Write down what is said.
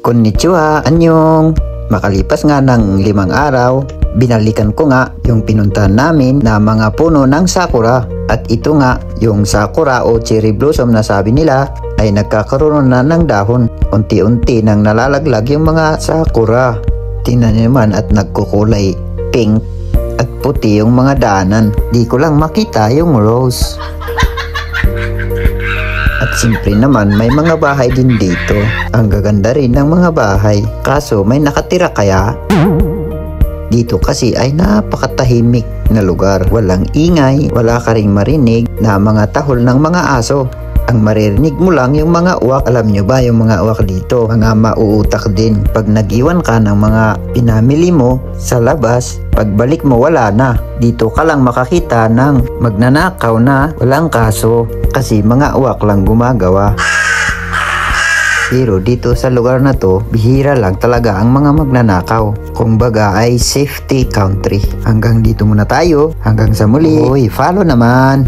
Konnichiwa, anyong! Makalipas nga ng 5 araw, binalikan ko nga yung pinuntahan namin na mga puno ng sakura. At ito nga, yung sakura o cherry blossom na sabi nila ay nagkakaroon na ng dahon. Unti-unti nang nalalaglag yung mga sakura. Tingnan niyo naman at nagkukulay pink at puti yung mga daanan. Di ko lang makita yung rose. At siyempre naman may mga bahay din dito. Ang gaganda rin ng mga bahay. Kaso may nakatira kaya? Dito kasi ay napakatahimik na lugar. Walang ingay, wala ka ring marinig na mga tahol ng mga aso. Ang maririnig mo lang yung mga uwak. Alam nyo ba yung mga uwak dito? Mga mauutak din. Pag nag-iwan ka ng mga pinamili mo sa labas, pagbalik mo wala na. Dito ka lang makakita ng magnanakaw na walang kaso. Kasi mga uwak lang gumagawa. Pero dito sa lugar na to, bihira lang talaga ang mga magnanakaw. Kung baga ay safety country. Hanggang dito muna tayo. Hanggang sa muli. Uy, follow naman.